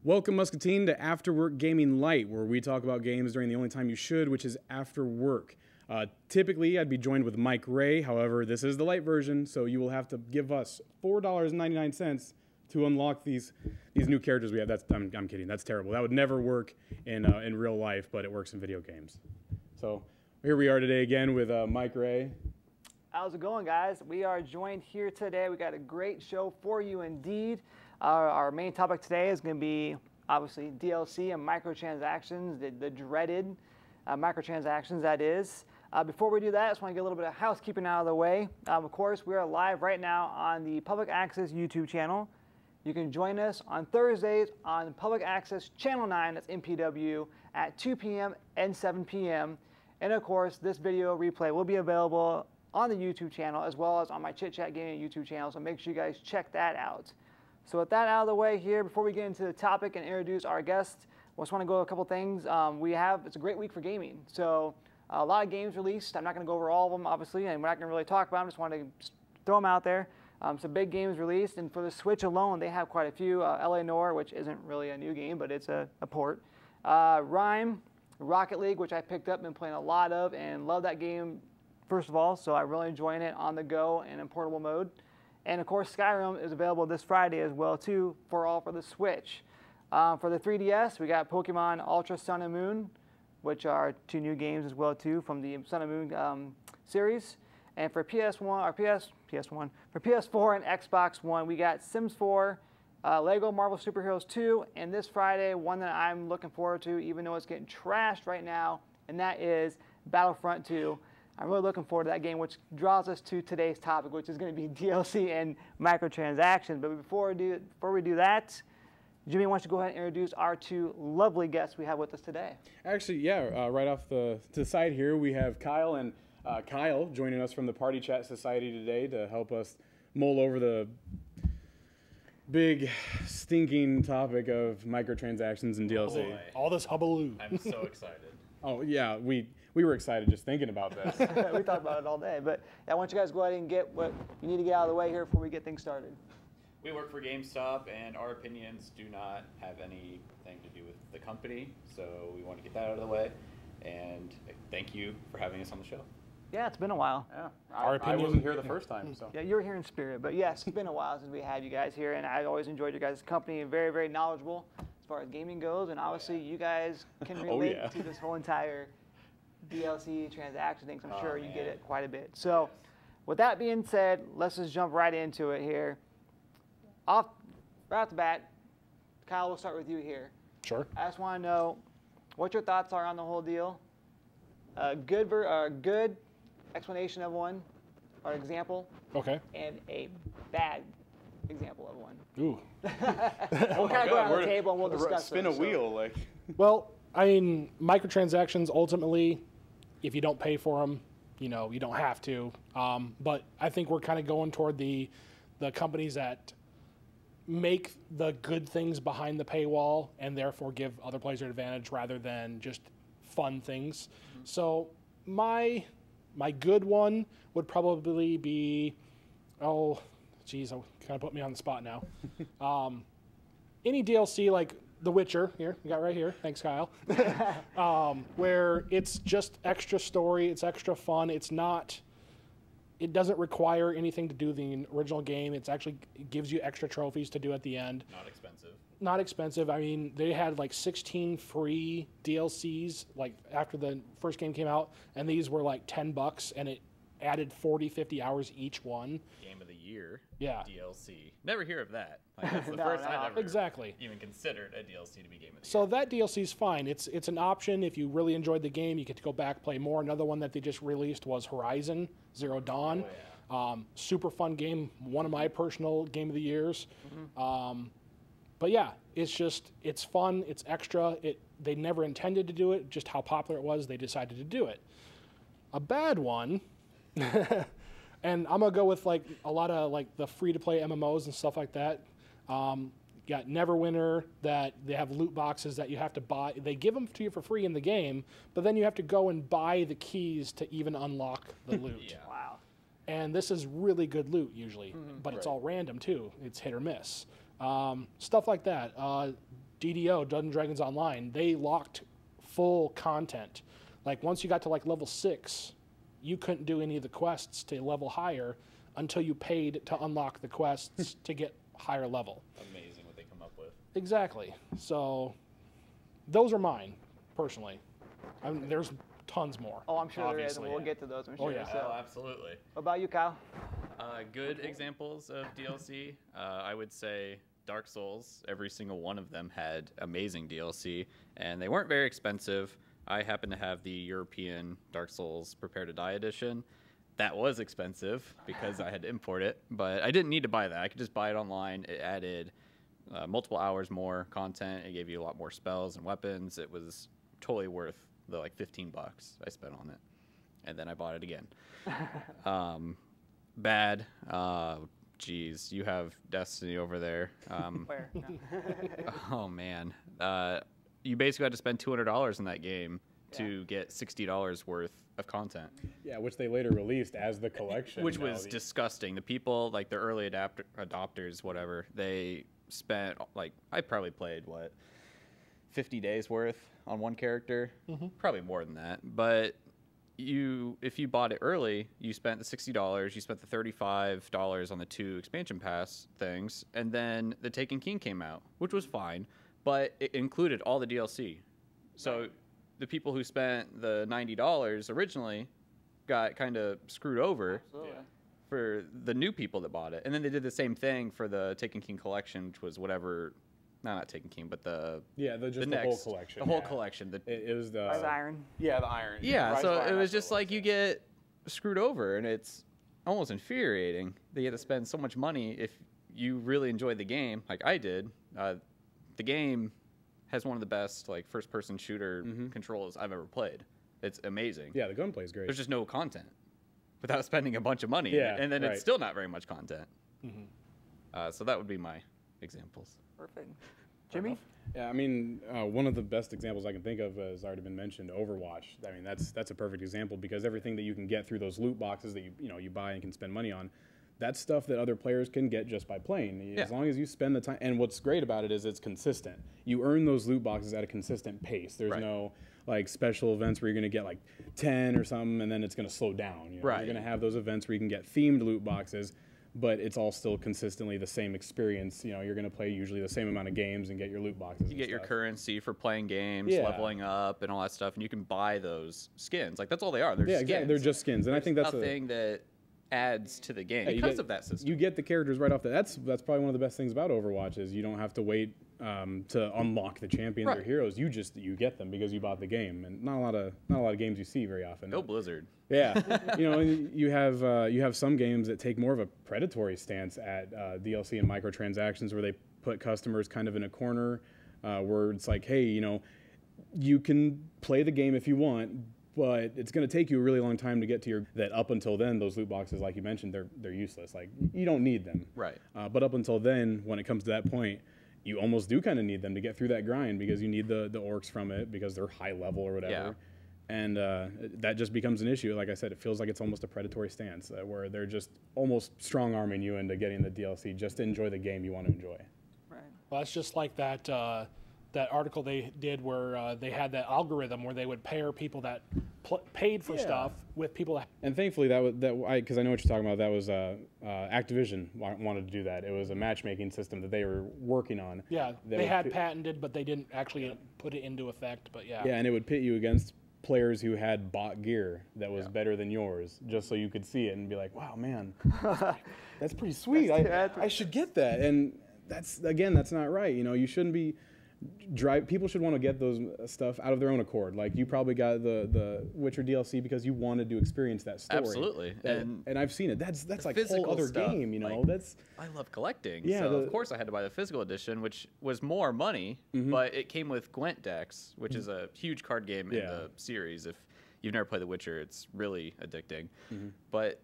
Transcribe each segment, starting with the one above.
Welcome, Muscatine, to After Work Gaming Light, where we talk about games during the only time you should, which is after work. Typically, I'd be joined with Mike Ray. However, this is the light version, so you will have to give us $4.99 to unlock these new characters we have. I'm kidding. That's terrible. That would never work in real life, but it works in video games. So here we are today again with Mike Ray. How's it going, guys? We are joined here today. We got a great show for you indeed. Our main topic today is going to be obviously DLC and microtransactions, the dreaded microtransactions, that is. Before we do that, I just want to get a little bit of housekeeping out of the way. Of course, we are live right now on the Public Access YouTube channel. You can join us on Thursdays on Public Access Channel 9, that's MPW, at 2 p.m. and 7 p.m. And of course, this video replay will be available on the YouTube channel as well as on my Chit Chat Gaming YouTube channel, so make sure you guys check that out. So with that out of the way here, before we get into the topic and introduce our guest, I just want to go over a couple things. It's a great week for gaming. So a lot of games released. I'm not going to go over all of them, obviously, and we're not going to really talk about them. I just wanted to throw them out there. Some big games released, and for the Switch alone, they have quite a few. LA Noire, which isn't really a new game, but it's a port. Rhyme, Rocket League, which I picked up and been playing a lot of, and love that game, first of all, so I'm really enjoying it on the go and in portable mode. And of course, Skyrim is available this Friday as well, too, for the Switch. For the 3DS, we got Pokemon Ultra Sun and Moon, which are two new games as well, too, from the Sun and Moon series. And for PS4 and Xbox One, we got Sims 4, Lego Marvel Superheroes 2, and this Friday, one that I'm looking forward to, even though it's getting trashed right now, and that is Battlefront 2. I'm really looking forward to that game, which draws us to today's topic, which is going to be DLC and microtransactions. But before we do that, Jimmy, why don't you go ahead and introduce our two lovely guests we have with us today? Actually, yeah, right off to the side here, we have Kyle, and Kyle joining us from the Party Chat Society today to help us mull over the big, stinking topic of microtransactions and DLC. Boy. All this hubbub. I'm so excited. Oh, yeah, we were excited just thinking about this. We talked about it all day. But I want you guys to go ahead and get what you need to get out of the way here before we get things started. We work for GameStop, and our opinions do not have anything to do with the company, so we want to get that out of the way. And thank you for having us on the show. Yeah, it's been a while. Yeah, Our I opinion- wasn't here the first time, so. Yeah, you were here in spirit. But yes, it's been a while since we had you guys here, and I always enjoyed your guys' company and very, very knowledgeable as far as gaming goes. And obviously, you guys can relate to this whole entire DLC transaction things. I'm sure you get it quite a bit. So with that being said, let's just jump right into it here. Right off the bat, Kyle, we'll start with you here. Sure. I just want to know what your thoughts are on the whole deal. A good explanation of one, or example. Okay. And a bad example of one. Ooh. We'll kind of go around the table and we'll discuss Spin those, a wheel, like. Well, I mean, microtransactions, ultimately, if you don't pay for them, you don't have to. But I think we're kind of going toward the companies that make the good things behind the paywall and therefore give other players an advantage rather than just fun things. Mm-hmm. So my good one would probably be, oh, geez, kind of put me on the spot now. Any DLC like The Witcher, here, you got right here, thanks Kyle, where it's just extra story, it's extra fun, it doesn't require anything to do with the original game, it gives you extra trophies to do at the end. Not expensive. Not expensive. I mean, they had like 16 free DLCs like after the first game came out, and these were like $10, and it added 40, 50 hours each one. Game of the year. Yeah. DLC. Never hear of that. Like, that's the first time I've ever even considered a DLC to be Game of the Year. So that DLC is fine. It's an option. If you really enjoyed the game, you get to go back, play more. Another one that they just released was Horizon Zero Dawn. Oh, yeah. Super fun game. One of my personal Game of the Years. Mm-hmm. But yeah, it's fun, it's extra. They never intended to do it, just how popular it was, they decided to do it. A bad one, and I'm gonna go with like a lot of like the free-to-play MMOs and stuff like that. You got Neverwinter, that they have loot boxes that you have to buy. They give them to you for free in the game, but then you have to go and buy the keys to even unlock the loot. Yeah. Wow. And this is really good loot usually, but it's all random too. It's hit or miss. Stuff like that. DDO, Dungeons and Dragons Online, they locked full content. Like once you got to like level 6, you couldn't do any of the quests to level higher until you paid to unlock the quests to get higher level. Amazing what they come up with. Exactly. So those are mine, personally. There's tons more. Oh, I'm sure there is, and obviously. we'll get to those, I'm Oh, sure. yeah. So, Oh, absolutely. what about you, Kyle? Good examples of DLC. I would say Dark Souls. Every single one of them had amazing DLC, and they weren't very expensive. I happen to have the European Dark Souls Prepare to Die edition. That was expensive because I had to import it, but I didn't need to buy that. I could just buy it online. It added multiple hours more content. It gave you a lot more spells and weapons. It was totally worth the like $15 I spent on it, and then I bought it again. Bad. Geez, you have Destiny over there. Where? No. Oh man, you basically had to spend $200 in that game to get $60 worth of content, Yeah, which they later released as the collection. which Now was disgusting. The people, like the early adopters, whatever, they spent like I probably played 50 days worth on one character, probably more than that. But if you bought it early, you spent the $60, you spent the $35 on the 2 expansion pass things, and then the Taken King came out, which was fine, but it included all the DLC. So the people who spent the $90 originally got kind of screwed over Absolutely. for the new people that bought it. And then they did the same thing for the Taken King collection, which was whatever, not Taken King, but the whole next, collection. the whole yeah. collection. It was the Rise Iron. Yeah, the Iron. Yeah, Rise so of it Iron, was that's what just like you get screwed over, and it's almost infuriating that you have to spend so much money if you really enjoyed the game, like I did. The game has one of the best like first-person shooter controls I've ever played. It's amazing. Yeah, the gunplay is great. There's just no content without spending a bunch of money, Yeah, and then right. it's still not very much content. So that would be my examples. Perfect. Jimmy? Yeah, I mean, one of the best examples I can think of has already been mentioned, Overwatch. I mean, that's a perfect example because everything that you can get through those loot boxes that you buy and can spend money on, that's stuff that other players can get just by playing. As long as you spend the time. And what's great about it is it's consistent. You earn those loot boxes at a consistent pace. There's no like special events where you're going to get like 10 or something and then it's going to slow down. You're going to have those events where you can get themed loot boxes, but it's all still consistently the same experience. You're going to play usually the same amount of games and get your loot boxes. You get your currency for playing games, Yeah. leveling up, and all that stuff, and you can buy those skins. Like that's all they are. They're skins. Exactly. They're just skins, and I think that's nothing that adds to the game you because get- of that system. You get the characters right off the. That's probably one of the best things about Overwatch is you don't have to wait to unlock the champions or heroes. You get them because you bought the game, and not a lot of games you see very often. Go Blizzard. Yeah, you have some games that take more of a predatory stance at DLC and microtransactions where they put customers kind of in a corner where it's like, hey, you can play the game if you want, but it's going to take you a really long time to get to your. That up until then, those loot boxes, like you mentioned, they're useless. Like you don't need them. Right. But up until then, when it comes to that point, you almost do kind of need them to get through that grind because you need the orcs from it because they're high level or whatever. Yeah. And that just becomes an issue. Like I said, it feels like it's almost a predatory stance where they're just almost strong-arming you into getting the DLC just to enjoy the game you want to enjoy. Right. Well, that's just like that that article they did where they had that algorithm where they would pair people that paid for stuff with people that. And thankfully, because I know what you're talking about, that was Activision wanted to do that. It was a matchmaking system that they were working on. Yeah, that they would had patented, but they didn't actually put it into effect. But yeah. Yeah, and it would pit you against players who had bought gear that was better than yours, just so you could see it and be like, "Wow, man, that's pretty sweet. I should get that." And that's not right. You shouldn't be. People should want to get those stuff out of their own accord. Like you probably got the Witcher DLC because you wanted to experience that story. Absolutely. And I've seen it. That's like a whole physical other stuff, game. like, That's I love collecting. Yeah, So of course I had to buy the physical edition, which was more money, but it came with Gwent decks, which is a huge card game in the series. If you've never played The Witcher, it's really addicting. But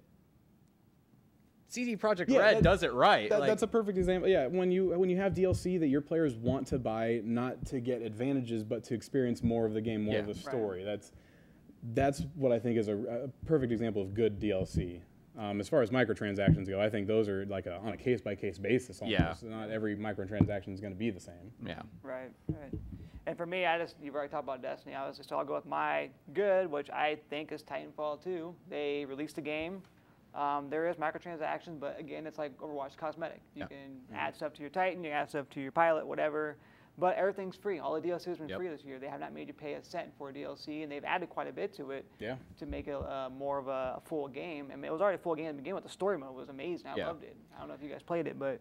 CD Projekt Red does it right. That's a perfect example. Yeah, when you have DLC that your players want to buy, not to get advantages, but to experience more of the game, more of the story. That's what I think is a perfect example of good DLC. As far as microtransactions go, I think those are like on a case-by-case basis almost. Yeah. Not every microtransaction is going to be the same. Yeah. Right. And for me, you've already talked about Destiny. I'll go with my good, which I think is Titanfall 2. They released a game. There is microtransactions, but again, it's like Overwatch cosmetic. You can add stuff to your Titan, you can add stuff to your pilot, whatever. But everything's free. All the DLC has been free this year. They have not made you pay a cent for DLC, and they've added quite a bit to it to make it more of a full game. I mean, it was already a full game to begin with. The story mode was amazing. I loved it. I don't know if you guys played it, but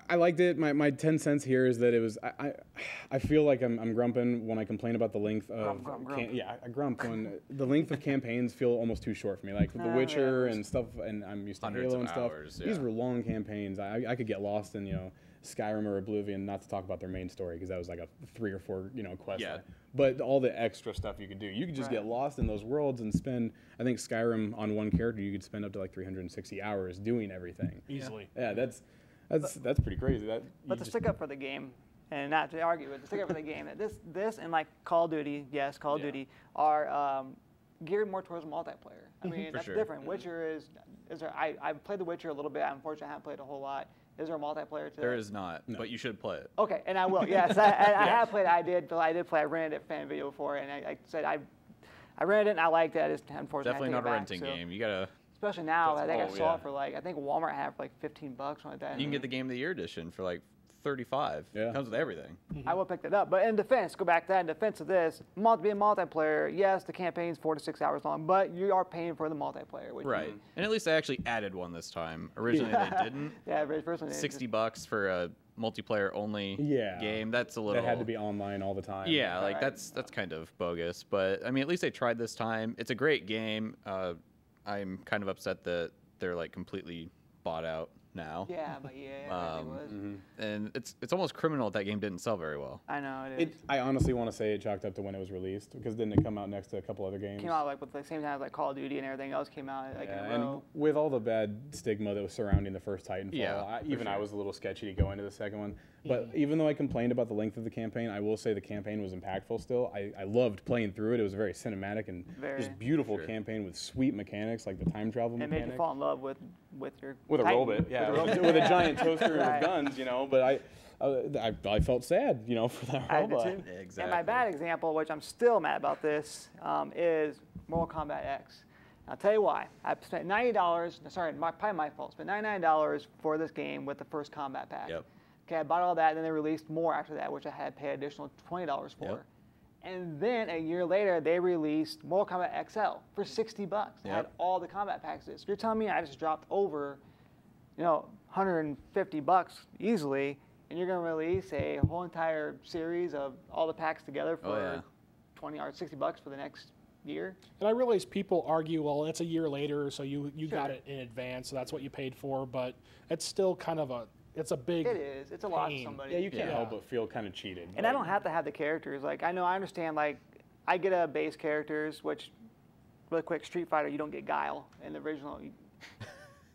I liked it. My 10 cents here is that it was. I feel like I'm grumping when I complain about the length of. Grump. I grump when the length of campaigns feel almost too short for me. Like The Witcher and stuff, and I'm used to Hundreds Halo and of stuff. hours, These were long campaigns. I could get lost in Skyrim or Oblivion, not to talk about their main story because that was like a 3 or 4 quest line. But all the extra stuff you could do, you could just get lost in those worlds and spend. I think Skyrim on one character you could spend up to like 360 hours doing everything easily. Yeah, that's pretty crazy. But to stick up for the game, and not to argue, but to stick up for the game, this and like Call of Duty, Call of Duty are geared more towards multiplayer. I mean, that's different. Witcher is there? I've played The Witcher a little bit. Unfortunately, I haven't played a whole lot. Is there a multiplayer to that? There is not, but you should play it. Okay, and I will. Yes, I have played. I did play. I rented it fan video before, and I said I rented it and I liked it. I just unfortunately Definitely not a renting game. You gotta. Especially now, I think I saw it for like I think Walmart had for like $15, something like that. You can get the Game of the Year edition for like $35. Yeah. It comes with everything. I will pick that up. But in defense, go back to that. In defense of this, being multiplayer, yes, the campaign's 4 to 6 hours long, but you are paying for the multiplayer. Which Right. And at least they actually added one this time. Originally they didn't. Yeah, personally. $60 for a multiplayer only game. That's a little. That had to be online all the time. Yeah, like that's kind of bogus. But I mean, at least they tried this time. It's a great game. I'm kind of upset that they're like completely bought out now. Yeah, but it was. And it's almost criminal that game didn't sell very well. I know it is. I honestly want to say it chalked up to when it was released because didn't it come out next to a couple other games? Came out like with the same time as like Call of Duty and everything else came out like in a and row. with all the bad stigma that was surrounding the first Titanfall, I was a little sketchy to go into the second one. But even though I complained about the length of the campaign, I will say the campaign was impactful still. I loved playing through it. It was a very cinematic and just beautiful campaign with sweet mechanics like the time travel mechanic. It made you fall in love with your with a Titan. robot, with a giant toaster with guns, But I felt sad, for that robot. I did too. Exactly. And my bad example, which I'm still mad about this, is Mortal Kombat X. I'll tell you why. I spent $90. Sorry, probably my fault. Spent $99 for this game with the first combat pack. Yep. Okay, I bought all that, and then they released more after that, which I had to pay additional $20 for. Yep. And then a year later, they released Mortal Kombat XL for $60. It had all the combat packs. So you're telling me I just dropped over, $150 easily, and you're going to release a whole entire series of all the packs together for $20 or $60 for the next year? And I realize people argue, well, it's a year later, so you got it in advance, so that's what you paid for. But it's still kind of it's a big. It is. It's a lot to somebody. Yeah, you can't help but feel kind of cheated. And I don't have to have the characters. Like I understand. Like I get a base characters, which really quick Street Fighter, you don't get Guile in the original. You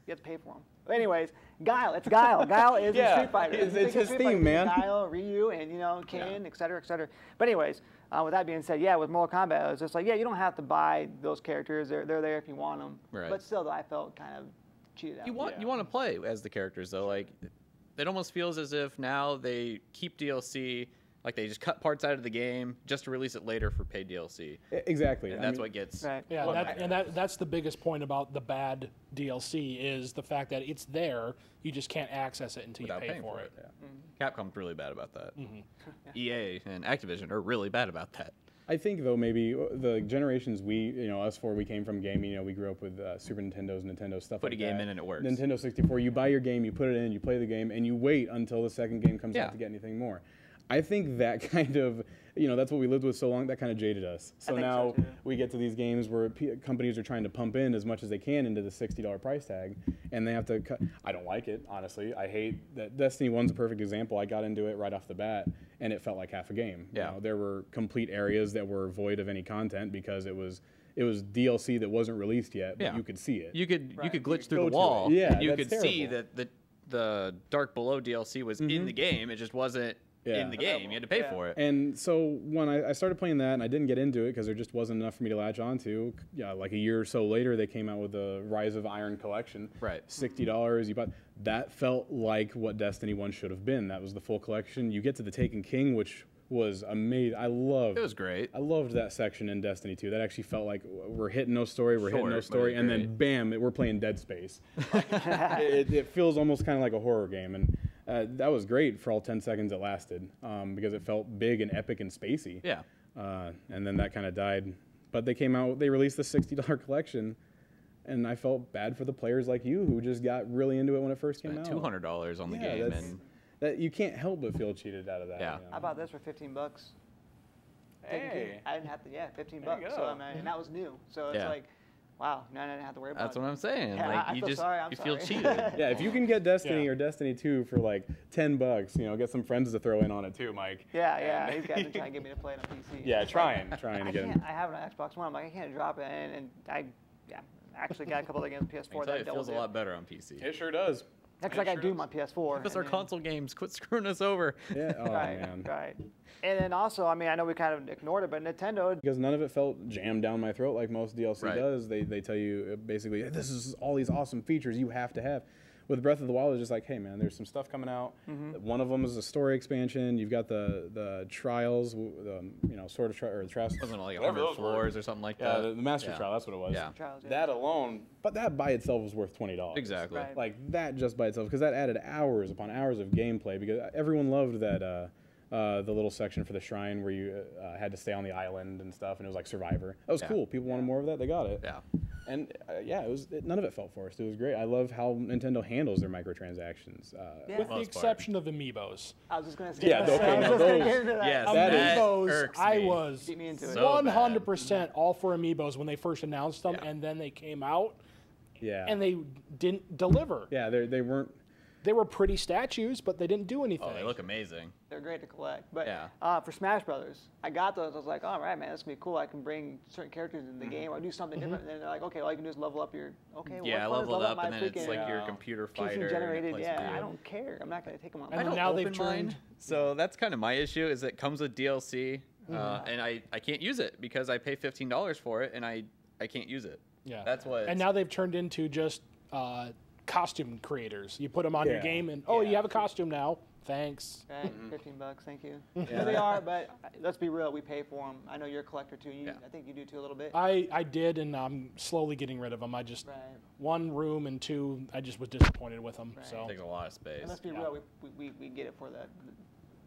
have to pay for them. But anyways, Guile. It's Guile. Guile is in Street Fighter. It's his theme, man. Guile, Ryu, and Ken, et cetera, et cetera. But anyways, with that being said, with Mortal Kombat, it was just like, you don't have to buy those characters. They're there if you want them. Right. But still, I felt kind of cheated out. You want to play as the characters though. Like it almost feels as if now they keep DLC. Like they just cut parts out of the game just to release it later for paid DLC. Exactly. And that's what gets. Right. Yeah, that's the biggest point about the bad DLC is the fact that it's there. You just can't access it until you pay for it. Yeah. Capcom's really bad about that. EA and Activision are really bad about that. I think though maybe the generations us four, we came from gaming. We grew up with Super Nintendos, Nintendo stuff. Put a game in and it works. Nintendo 64. You buy your game, you put it in, you play the game, and you wait until the second game comes out to get anything more. I think that kind of, that's what we lived with so long, that kind of jaded us. So now we get to these games where companies are trying to pump in as much as they can into the $60 price tag, and they have to cut. I don't like it, honestly. I hate that. Destiny 1's a perfect example. I got into it right off the bat, and it felt like half a game. Yeah. There were complete areas that were void of any content because it was DLC that wasn't released yet, but you could see it. You could glitch through the wall. Yeah, and you could that's see terrible. that the Dark Below DLC was in the game. It just wasn't in the game. You had to pay for it. And so when I started playing that, and I didn't get into it because there just wasn't enough for me to latch onto. Yeah, like a year or so later, they came out with the Rise of Iron collection. Right. $60. You bought that. Felt like what Destiny 1 should have been. That was the full collection. You get to the Taken King, which was amazing. It was great. I loved that section in Destiny 2. That actually felt like we're hitting no story, hitting no story, and then bam, we're playing Dead Space. it feels almost kind of like a horror game, and that was great for all 10 seconds it lasted, because it felt big and epic and spacey. Yeah. And then that kind of died. But they released the $60 collection, and I felt bad for the players like you who just got really into it when it first came out. $200 on the game, and that you can't help but feel cheated out of that. Yeah. You know? How about this for $15? Hey. I didn't have to. Yeah, $15. There you go. So I mean, and that was new. So it's like, wow, now I didn't have to worry about. That's what I'm saying. Yeah, like I feel sorry. I'm you feel sorry. cheated. Yeah, if you can get Destiny or Destiny 2 for like $10, get some friends to throw in on it too, Mike. Yeah. These guys are trying to get me to play it on PC. Yeah, trying I to get can't. I have an Xbox One. I'm like, I can't drop it, and I actually got a couple of games on I PS4 can tell that you, it feels a lot better on PC. It sure does. Because I got Doom on PS4. Because our console games quit screwing us over. Yeah. Oh man. Right. And then also, I mean, I know we kind of ignored it, but Nintendo. Because none of it felt jammed down my throat like most DLC does. They tell you basically, this is all these awesome features you have to have. With Breath of the Wild, it's just like, hey man, there's some stuff coming out. One of them is a story expansion. You've got the trials, Sword of Trials, or the Trials. Wasn't it like 100 floors or something like Yeah, that? the Master Trial, that's what it was. Yeah. Trials, That alone, but that by itself was worth $20. Exactly. Right. Like that just by itself, because that added hours upon hours of gameplay. Because everyone loved that the little section for the shrine where you had to stay on the island and stuff, and it was like Survivor. That was cool. People wanted more of that. They got it. Yeah. And none of it felt forced. It was great. I love how Nintendo handles their microtransactions. With the exception of amiibos. I was just going to say Yeah, that. okay, I was now just gonna those- get into that. Yes, That that Amiibos, irks I me. was Beat me into it. So 100% all for amiibos when they first announced them, Yeah. and then they came out, Yeah. and they didn't deliver. Yeah, they weren't. They were pretty statues, but they didn't do anything. Oh, they look amazing. They're great to collect. But Yeah. For Smash Brothers, I got those. I was like, all right, man, this can be cool. I can bring certain characters in the game or do something different. And then they're like, okay, all you can do is level up your. Okay, well, Yeah, what fun is level it up, my and then it's freaking like your computer fighter. and it generated. plays Yeah, for you. I don't care. I'm not going to take them on. And I don't now they've open mine, turned- so that's kind of my issue. Is it comes with DLC, and I can't use it because I pay $15 for it, and I can't use it. Yeah, That's what. And now they've turned into just costume creators. You put them on your Yeah. game, and you have a costume now. Thanks. Right, $15, thank you. Yeah, they are, but let's be real. We pay for them. I know you're a collector too. I think you do too a little bit. I did, and I'm slowly getting rid of them. I just Right. one room and two. I just was disappointed with them. Right. So It takes a lot of space. And let's be real. We get it for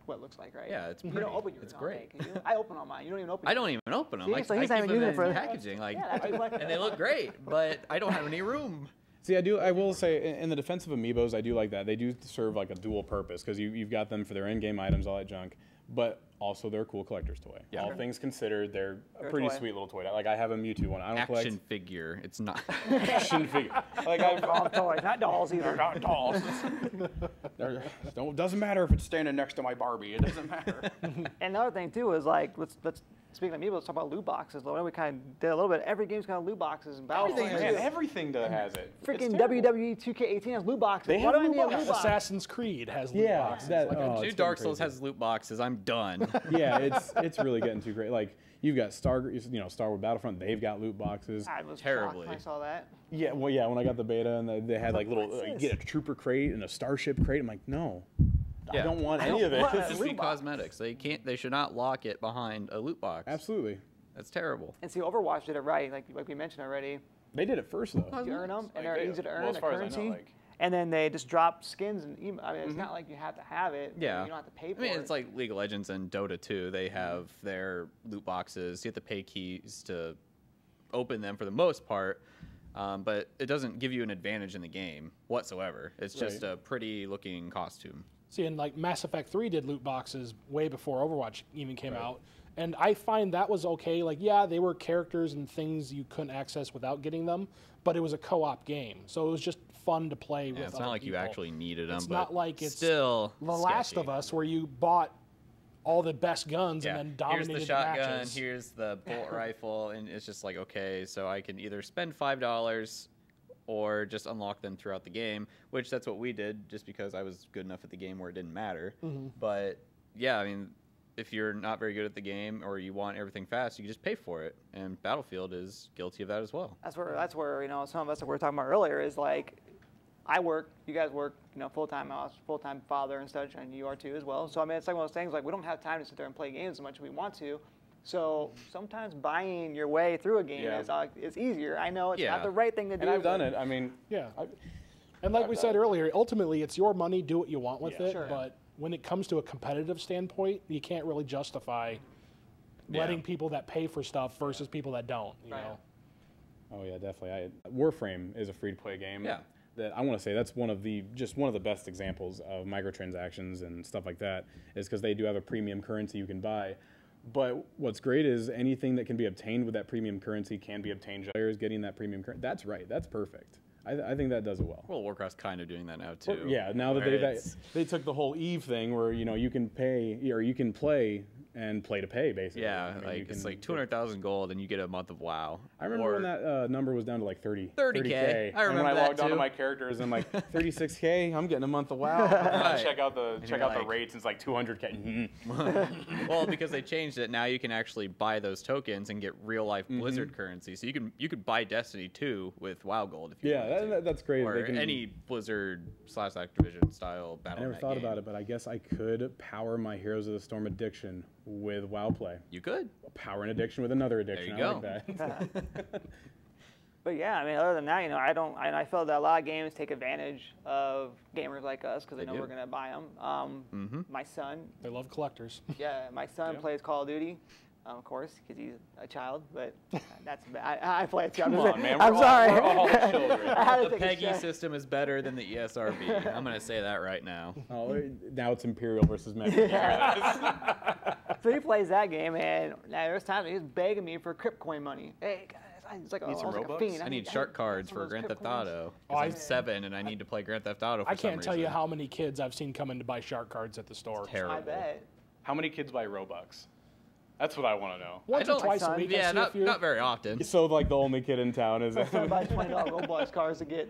what it looks like, right? Yeah, it's You pretty. don't open yours. It's all great. day, 'cause I open on mine. You don't even open. I don't even open them. See, Like, so I he's not keep even them using it in for- packaging, like, Yeah, that's what- and they look great, but I don't have any room. See, I will say, in the defense of amiibos, I do like that. They do serve like a dual purpose because you've got them for their in-game items, all that junk, but also they're a cool collector's toy. Yeah. All things considered, they're They're a a pretty toy. sweet little toy. Like I have a Mewtwo one. I don't Action figure. It's not. collect action figure. Like All toys, not dolls either. they're not dolls. Doesn't matter if it's standing next to my Barbie. It doesn't matter. And another thing too is like let's speaking of amiibo, let's talk about loot boxes. I know we kind of did a little bit. Every game's got loot boxes and battle. Everything has it. Freaking WWE 2K18 has loot boxes. They Why have do I loot need a loot boxes. box? Assassin's Creed has loot Yeah, boxes. that. Like, Oh, New it's Dark getting Souls crazy. has loot boxes. I'm done. Yeah, it's really getting too great. Like you've got Star Wars Battlefront. They've got loot boxes. I was Terribly. shocked when I saw that. Yeah, well, yeah. When I got the beta and they had like little, what's you this? get a trooper crate and a starship crate. I'm like, no, I Yeah. don't want I any don't of it. want It's just be loot box. cosmetics. They should not lock it behind a loot box. Absolutely, That's terrible. And see, Overwatch did it right, like we mentioned already. they did it first though. You earn them, and Like, they're they- easy to earn. well, as the far as I know, currency. like- And then they just drop skins and I mean, it's not like you have to have it. Yeah. You don't have to pay for I mean, it. it's like League of Legends and Dota 2. They have their loot boxes. You have to pay keys to open them for the most part, but it doesn't give you an advantage in the game whatsoever. It's just Right. a pretty looking costume. See, and like Mass Effect 3 did loot boxes way before Overwatch even came out. And I find that was okay. Like, yeah, they were characters and things you couldn't access without getting them, but it was a co-op game. So it was just fun to play with Yeah, it's other not like you people. actually needed them. It's but not like it's still The Last sketchy. of Us, where you bought all the best guns Yeah. and then Here's dominated the shotgun. matches. Here's the bolt rifle, and it's just like, okay, so I can either spend $5 or just unlock them throughout the game, which that's what we did, just because I was good enough at the game where it didn't matter. Mm-hmm. But yeah, I mean, if you're not very good at the game or you want everything fast, you can just pay for it. And Battlefield is guilty of that as well. That's where you know, some of us that we were talking about earlier is like, I work, you guys work, you know, full-time. I was a full-time father and such, and you are too as well. So I mean, it's like one of those things, like we don't have time to sit there and play games as much as we want to. So sometimes buying your way through a game is easier. I know it's not the right thing to do. And I've done it. I mean, Yeah. And like we said earlier, ultimately it's your money, do what you want with it. Sure. But when it comes to a competitive standpoint, you can't really justify letting people that pay for stuff versus people that don't. You know? Oh yeah, definitely. Warframe is a free-to-play game. Yeah. That I want to say that's one of the best examples of microtransactions and stuff like that is because they do have a premium currency you can buy. But what's great is anything that can be obtained with that premium currency can be obtained. Players getting that premium currency. That's right. That's perfect. I think that does it well. World of Warcraft's kind of doing that now too. Yeah, now that they took the whole Eve thing where you can pay or you can play and play to pay basically. Yeah, I mean, like it's like 200,000 gold and you get a month of WoW. I remember when that number was down to like 30K. I and remember when I that logged onto too. my characters, I'm like 36K. I'm getting a month of WoW. Right. Check out the like- rates. It's like 200K. Well, because they changed it, now you can actually buy those tokens and get real life Blizzard currency. So you could buy Destiny 2 with WoW gold if you want to. That's great. Or any Blizzard / Activision style battle. I never thought about it, but I guess I could power my Heroes of the Storm addiction with WoW play. You could. Power an addiction with another addiction. There you I like that. But yeah, I mean, other than that, you know, I feel that a lot of games take advantage of gamers like us because they know do. we're gonna buy them. My son, They love collectors. my son plays Call of Duty, of course, because he's a child. But that's I play it too. Come on, man. I'm We're sorry. all children. I had to The take a PEGI shot. system is better than the E ESRB. I'm going to say that right now. Oh, now it's Imperial versus Mega. So he plays that game, and there's times he's begging me for Crypt coin money. Hey guys, it's like, Need some almost like a Robux? fiend. I need shark cards some for of those Grand Crypt Theft coins. Auto. Oh, 'Cause I'm 7 and I need to play Grand Theft Auto for I can't some tell you reason. how many kids I've seen come in to buy shark cards at the store. Terrible. I bet. How many kids buy Robux? That's what I want to know. Once I or don't- twice My a son- week. Yeah, I see a few. not very often. So like the only kid in town is. My son buys $20 Roblox cards to get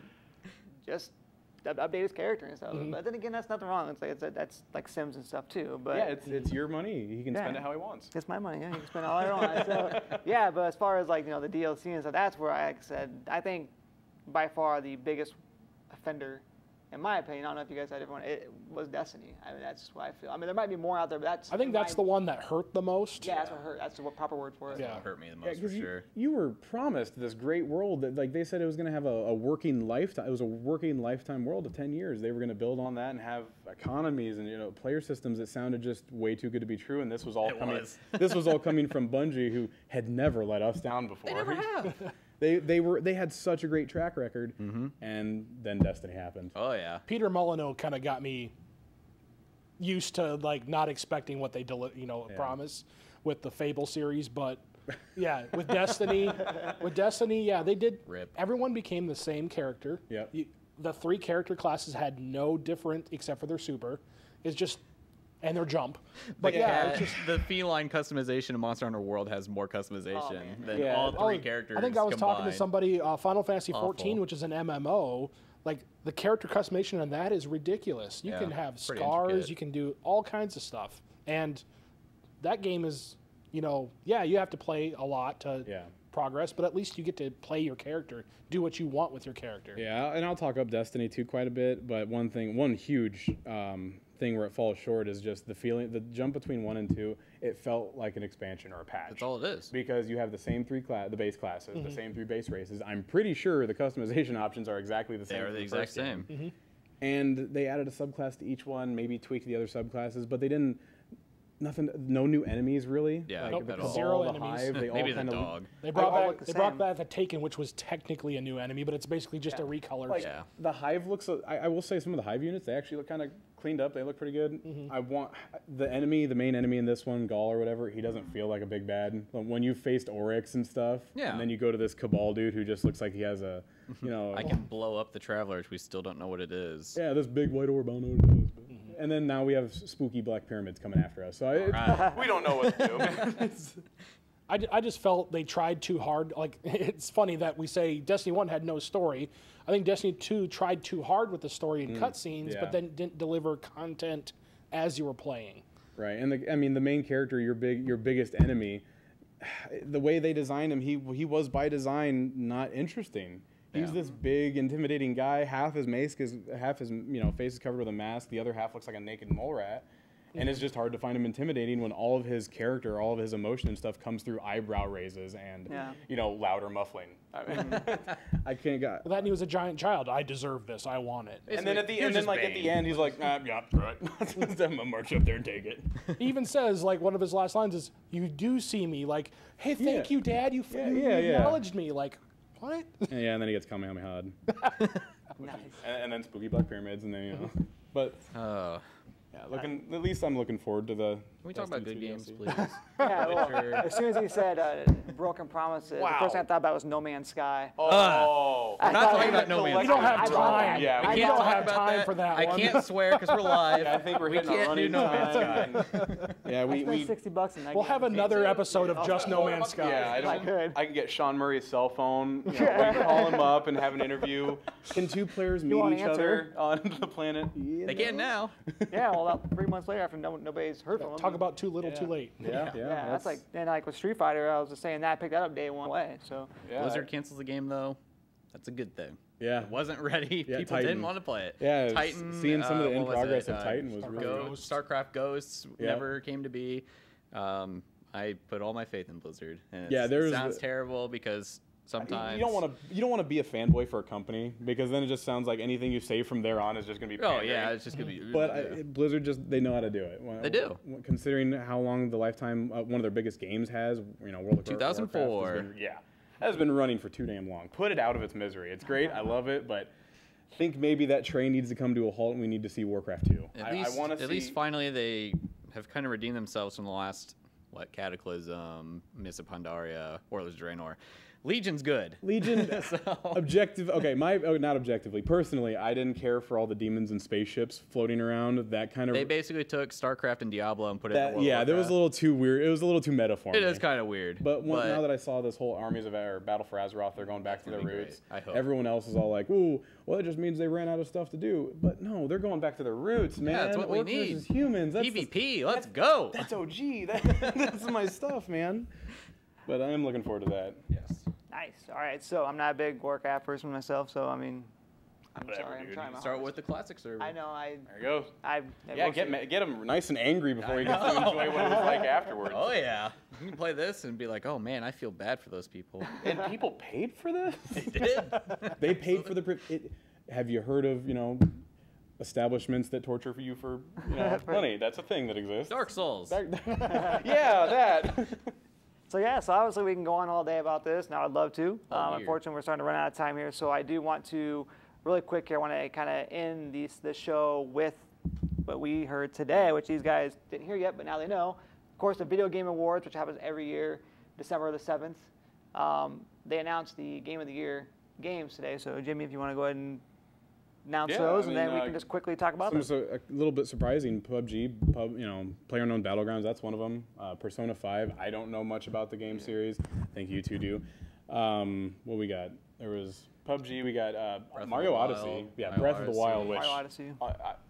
just update his character and stuff. But then again, that's nothing wrong. That's like Sims and stuff too. But Yeah, it's your money. He can spend it how he wants. it's my money. Yeah, you can spend all I want. So, yeah, but as far as like the DLC and stuff, that's where I said I think by far the biggest offender, in my opinion. I don't know if you guys had everyone. It was Destiny. I mean, that's what I feel. I mean, there might be more out there, but that's. I think that's the one that hurt the most. Yeah, that's what hurt. That's the proper word for it. Yeah. It hurt me the Yeah, most for 'cause sure. you were promised this great world that like they said it was going to have a working lifetime. It was a working lifetime world of 10 years. They were going to build on that and have economies and player systems that sounded just way too good to be true. And this was all this was all coming from Bungie, who had never let us down before. They never have. They had such a great track record, and then Destiny happened. Oh yeah. Peter Molyneux kind of got me used to like not expecting what they promise with the Fable series, but yeah, with Destiny, yeah, they did. Rip. Everyone became the same character. Yep. The 3 character classes had no different except for their super. It's just and their jump. But yeah, it's just the feline customization in Monster Hunter World has more customization than Yeah. all 3 characters. I think I was talking to combined. somebody, Final Fantasy XIV, Awful. which is an MMO. Like the character customization on that is ridiculous. You Yeah, can have pretty scars, intricate. you can do all kinds of stuff, and that game is, you have to play a lot to progress, but at least you get to play your character, do what you want with your character. Yeah, and I'll talk up Destiny 2 quite a bit, but one huge thing where it falls short is just the jump between 1 and 2. It felt like an expansion or a patch. That's all it is. Because you have the same the base classes, the same 3 base races. I'm pretty sure the customization options are exactly the same. They are from the exact first game. same. And they added a subclass to each one, maybe tweaked the other subclasses, but they didn't. No new enemies really. Yeah, like nope, the at all. Cabal, Zero the enemies. Hive, they Maybe all the kind of dog. They brought all back look the they brought same. back the Taken, which was technically a new enemy, but it's basically just a recolor. Like Yeah. the Hive looks. I will say some of the Hive units they actually look kind of cleaned up. They look pretty good. I want the main enemy in this one, Gaul or whatever. He doesn't feel like a big bad. When you faced Oryx and stuff, Yeah. and then you go to this Cabal dude who just looks like he has a, I can blow up the Travelers. We still don't know what it is. yeah, this big white orb. I don't know what it is. And then now we have spooky black pyramids coming after us. So we don't know what to do. I just felt they tried too hard. Like it's funny that we say Destiny 1 had no story. I think Destiny 2 tried too hard with the story and cutscenes, yeah. but then didn't deliver content as you were playing. Right, and I mean the main character, your biggest enemy, the way they designed him, he was by design not interesting. He's this big, intimidating guy. Half his face is covered with a mask. The other half looks like a naked mole rat. And it's just hard to find him intimidating when all of his character, all of his emotion and stuff comes through eyebrow raises and, louder muffling. I mean, I can't go. Well, that and he was a giant child. I deserve this. I want it. And then at the end, he's like, yeah, right. I'm gonna march up there and take it. He even says, like, one of his last lines is, "You do see me." Like, hey, thank you, Dad. You acknowledged me. Like, what? Yeah, and then he gets Kamehameha'd. Nice. And then Spooky Black Pyramids, and then, But... Yeah, at least I'm looking forward to the... Can we talk about good games, please? Yeah, well, as soon as he said Broken Promises, the first thing I thought about was No Man's Sky. Oh! We're not talking about No Man's Sky. We don't have time. Yeah, we don't have time for that I one. can't swear because we're live. Yeah, I think we can't do No Man's Sky. Yeah, I spent $60 in that We'll game. have another episode of just No Man's Sky. Yeah, I can get Sean Murray's cell phone, we can call him up and have an interview. Can two players meet each other on the planet? They can now. Yeah, well, about 3 months later, after nobody's heard from him. Talk about too little, too late. Yeah, that's like, and like with Street Fighter, I was just saying that I picked that up day one away. So Blizzard cancels the game though. That's a good thing. Yeah. It wasn't ready. Yeah, People Titan. didn't want to play it. Yeah, Titan. seeing some of the in progress of Titan was really Ghosts, StarCraft Ghosts never came to be. I put all my faith in Blizzard. And it sounds terrible because sometimes you don't want to be a fanboy for a company because then it just sounds like anything you say from there on is just going to be pandering. Oh yeah, it's just going to be. But Blizzard they know how to do it. They do. Considering how long the lifetime one of their biggest games has, World of 2004. Warcraft has been running for too damn long. Put it out of its misery. It's great. I love it, but I think maybe that train needs to come to a halt and we need to see Warcraft 2. At least finally they have kind of redeemed themselves from the last Cataclysm, Mists of Pandaria, Warlords of Draenor. Legion's good. Legion, objective. Okay, not objectively. Personally, I didn't care for all the demons and spaceships floating around. That kind of. They basically took StarCraft and Diablo and put it in World of Warcraft. That was a little too weird. It was a little too meta for me. It is kind of weird. But now that I saw this whole Armies of Battle for Azeroth, they're going back to their roots. I hope. Everyone else is all like, "Ooh, well, it just means they ran out of stuff to do." But no, they're going back to their roots, man. Yeah, that's what we need. Versus humans. That's PvP. Let's go. That's OG. That's my stuff, man. But I am looking forward to that. Yes. nice. All right, so I'm not a big Warcraft person myself, so I mean, I'm sorry, I'm trying my Start hardest. with the classic server. I know. There you go. Yeah, Get him nice and angry before he gets to enjoy what it was like afterwards. Oh yeah, you can play this and be like, oh man, I feel bad for those people. And people paid for this? They did. They paid for the... Have you heard of, establishments that torture you for money? That's a thing that exists. Dark Souls. Yeah, that. So obviously we can go on all day about this. Now I'd love to. Oh, Unfortunately, we're starting to run out of time here. So I do want to, really quick here, I want to kind of end this show with what we heard today, which these guys didn't hear yet, but now they know. Of course, the Video Game Awards, which happens every year, December the 7th. They announced the Game of the Year games today. So Jimmy, if you want to go ahead and announce those, and then we can just quickly talk about them. A little bit surprising. PUBG, PlayerUnknown Battlegrounds, that's one of them. Persona 5, I don't know much about the game series. I think you two do. What we got? There was PUBG, we got Mario Odyssey. Yeah, Breath of the Wild, which Mario Odyssey.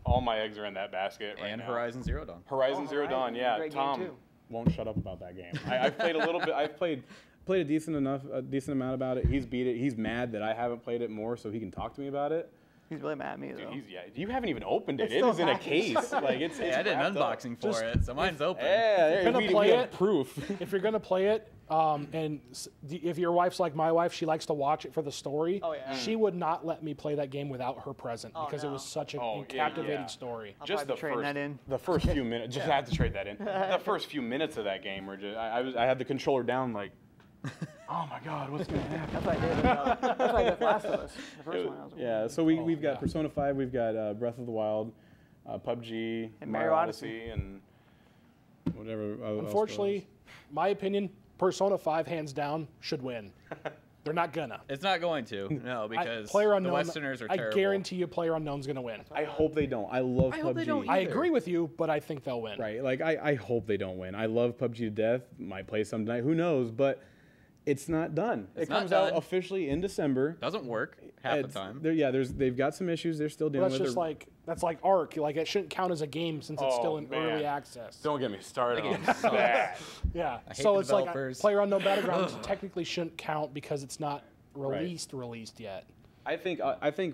All my eggs are in that basket right and now. Horizon Zero Dawn. Horizon Zero Dawn, yeah. Great Tom game too. won't shut up about that game. I've played a little bit. I've played a decent amount about it. He's beat it. He's mad that I haven't played it more, so he can talk to me about it. He's really mad at me, though. You haven't even opened it. It's It still is in a packaged. case. Like it's I did an unboxing for it, so mine's open. Yeah, gonna we play have it? proof. If you're gonna play it, if your wife's like my wife, she likes to watch it for the story. Oh, yeah. She would not let me play that game without her present because it was such a captivating story. I'll Just probably trade that in. the first few minutes. Just had to trade that in. The first few minutes of that game were just. I had the controller down like. Oh my God, what's gonna happen? That's what I did. That's what I did with Last of Us. The first one. I was like, Yeah, so we've got Persona 5, we've got Breath of the Wild, PUBG, And Mario Odyssey, and whatever. Unfortunately, my opinion, Persona 5 hands down should win. They're not gonna. It's not going to, no, because PlayerUnknown, the Westerners are terrible. I guarantee you PlayerUnknown's gonna win. I hope they don't. I love PUBG. hope they don't I either. agree with you, but I think they'll win. Right, like I hope they don't win. I love PUBG to death. Might play some tonight. Who knows? But It's not done. It's it comes not out done. officially in December. Doesn't work half the time. They've got some issues they're still But dealing that's with. just like Ark. Like it shouldn't count as a game since it's still in early access. Don't get me started on That game that. Yeah. hate So the it's like developers. PlayerUnknown Battlegrounds technically shouldn't count because it's not released yet. I think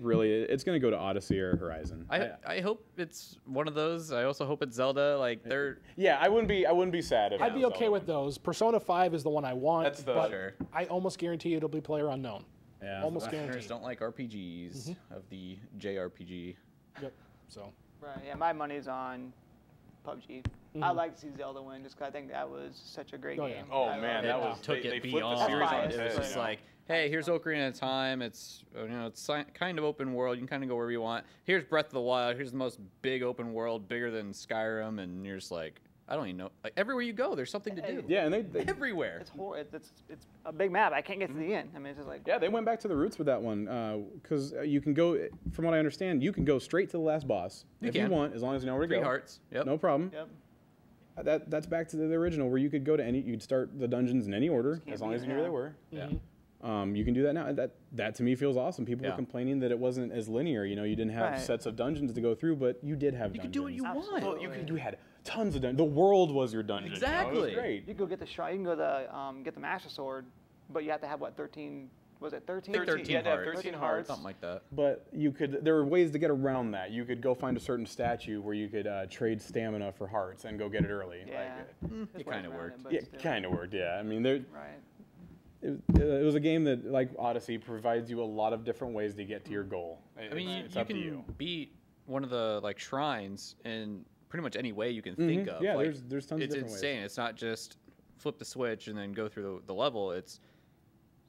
really it's going to go to Odyssey or Horizon. I hope it's one of those. I also hope it's Zelda. Like they're Yeah, I wouldn't be sad if I'd be okay with those. Persona 5 is the one I want, That's the- but Sure. I almost guarantee it'll be PlayerUnknown. Yeah. Almost listeners guaranteed. don't like RPGs of the JRPG. Yep. So Right. Yeah, my money's on PUBG. I'd like to see Zelda win just because I think that was such a great Oh, yeah. game. Oh I man, love that it. was Took they it flipped the beyond. series on Biased, its It was head, just yeah. like, hey, here's Ocarina of Time. It's it's kind of open world. You can kind of go wherever you want. Here's Breath of the Wild. Here's the most big open world, bigger than Skyrim, and you're just like, I don't even know. Like everywhere you go, there's something to do. Yeah, and they Everywhere. It's it's a big map. I can't get to the end. I mean, it's just like yeah, they went back to the roots with that one because you can go, from what I understand, you can go straight to the last boss if you can. want, as long as you know where to 3 go. hearts. Yep. No problem. Yep. That's back to the original where you could go to you'd start the dungeons in any order can't as long beat as you it, knew where yeah. they were. Yeah. You can do that now. That to me feels awesome. People were Yeah. complaining that it wasn't as linear. You know, you didn't have Right. sets of dungeons to go through, but you did have You dungeons. can do what you Absolutely. want. You had tons of dungeons. The world was your dungeon. You know? It Exactly. was great. You can go get the shrine. You can go get the Master Sword, but you have to have what 13? Was it 13? 13 You had to have hearts. 13 hearts. Something like that. But there were ways to get around that. You could go find a certain statue where you could trade stamina for hearts and go get it early. Yeah. Like, There's It ways kinda around worked. but yeah, still. kind of worked. Yeah, I mean, Right. it was a game that, like Odyssey, provides you a lot of different ways to get to your goal. I mean, It's you up to can you. beat one of the like shrines in pretty much any way you can think of. Yeah, Like, there's tons of it's different ways. insane. It's not just flip the switch and then go through the level. It's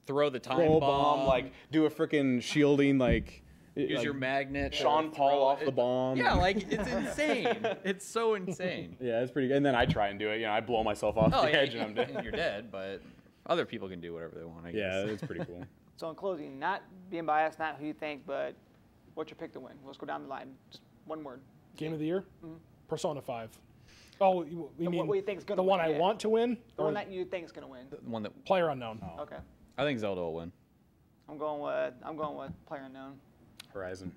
throw the time Throw a bomb, bomb, like do a freaking shielding, like use like your magnet. to Sean Paul throw off it. the bomb. Yeah, like it's insane. It's so insane. Yeah, it's pretty good. And then I try and do it. You know, I blow myself off the yeah, edge and I'm dead. you're dead, but other people can do whatever they want. I Yeah, guess. it's pretty cool. So in closing, not being biased, not who you think, but what's your pick to win? Let's go down the line. Just one word. Game of the Year, Persona 5. Oh, you mean what you think's gonna the one win, I yeah. want to win, The or one that you think is gonna win. The one that PlayerUnknown? Okay. I think Zelda will win. I'm going with PlayerUnknown. Horizon.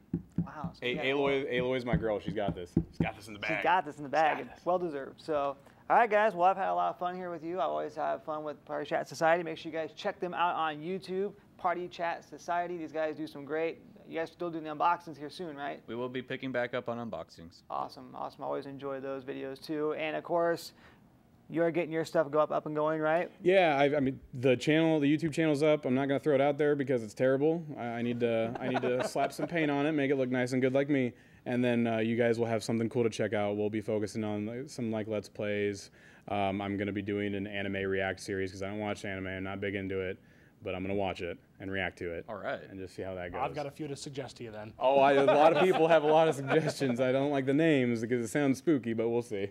Wow. So we got- Aloy's my girl. She's got this. She's got this in the bag. She's got this in the bag. It's well deserved. So, all right, guys. Well, I've had a lot of fun here with you. I always have fun with Party Chat Society. Make sure you guys check them out on YouTube. Party Chat Society. These guys do some great. You guys still doing the unboxings here soon, right? We will be picking back up on unboxings. Awesome. Awesome. Always enjoy those videos too. And of course, you're getting your stuff up and going, right? Yeah, I mean the YouTube channel's up. I'm not gonna throw it out there because it's terrible. I need to slap some paint on it, make it look nice and good like me, and then you guys will have something cool to check out. We'll be focusing on some Let's Plays. I'm gonna be doing an anime react series because I don't watch anime. I'm not big into it, but I'm gonna watch it and react to it. All right. And just see how that goes. I've got a few to suggest to you then. Oh, a lot of people have a lot of suggestions. I don't like the names because it sounds spooky, but we'll see.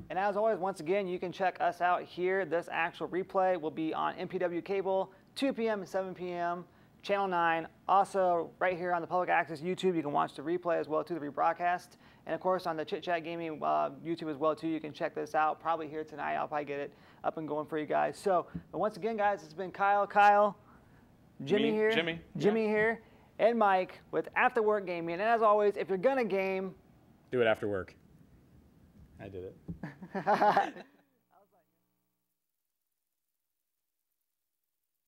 And as always, once again, you can check us out here. This actual replay will be on MPW Cable, 2 p.m. and 7 p.m., Channel 9. Also, right here on the public access YouTube, you can watch the replay as well, too, the rebroadcast. And, of course, on the Chit Chat Gaming YouTube as well, too, you can check this out. Probably here tonight. I'll probably get it up and going for you guys. So, but once again, guys, it's been Kyle, Jimmy Me, here, Jimmy. here, and Mike with After Work Gaming. And as always, if you're going to game, Do it after work. I did it.